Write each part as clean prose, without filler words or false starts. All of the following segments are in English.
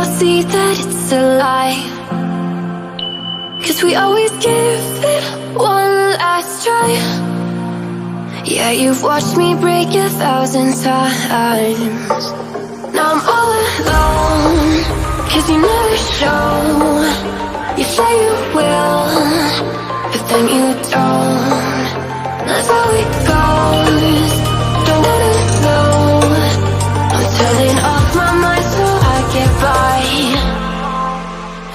all see that it's a lie, 'cause we always give it one last try. Yeah, you've watched me break 1,000 times. Now I'm all alone, 'cause you never show. You say you will, but then you don't. That's how it goes. Don't wanna know. I'm turning off my mind so I get by.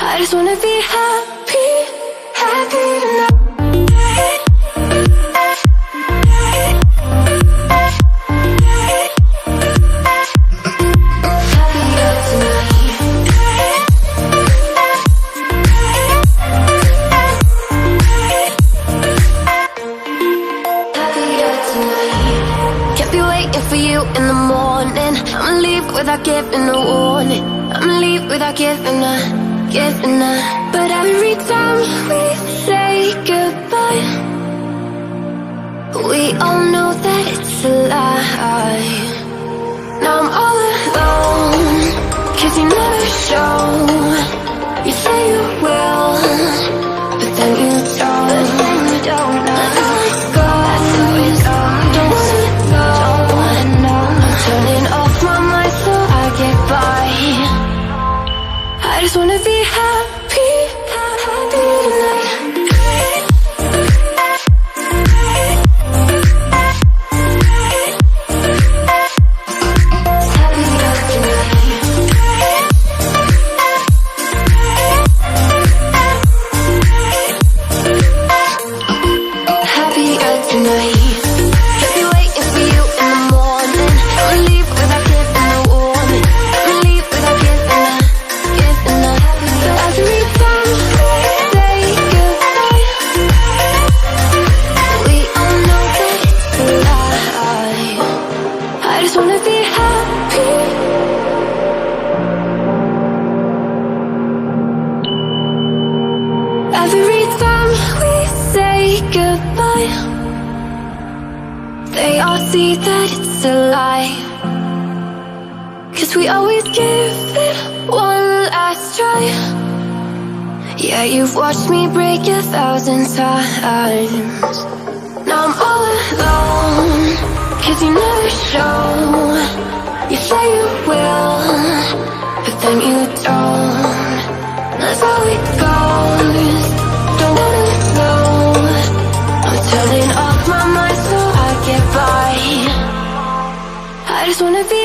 I just wanna be happy, happy tonight. For you in the morning, I'ma leave without giving a warning. I'ma leave without giving a. But every time we say goodbye, we all know that it's a lie. Now I'm all alone, 'cause you never show. You say you will, but then you don't. That's how it goes. Don't wanna know. Turning off my mind so I get by. I just wanna be happy, happy tonight. Happier tonight. Every time we say goodbye, they all see that it's a lie, 'cause we always give it one last try. Yeah, you've watched me break 1,000 times. Now I'm all alone, 'cause you never show. You say you will, but then you don't. That's how it goes. Don't wanna know. I'm turning off my mind so I get by. I just wanna be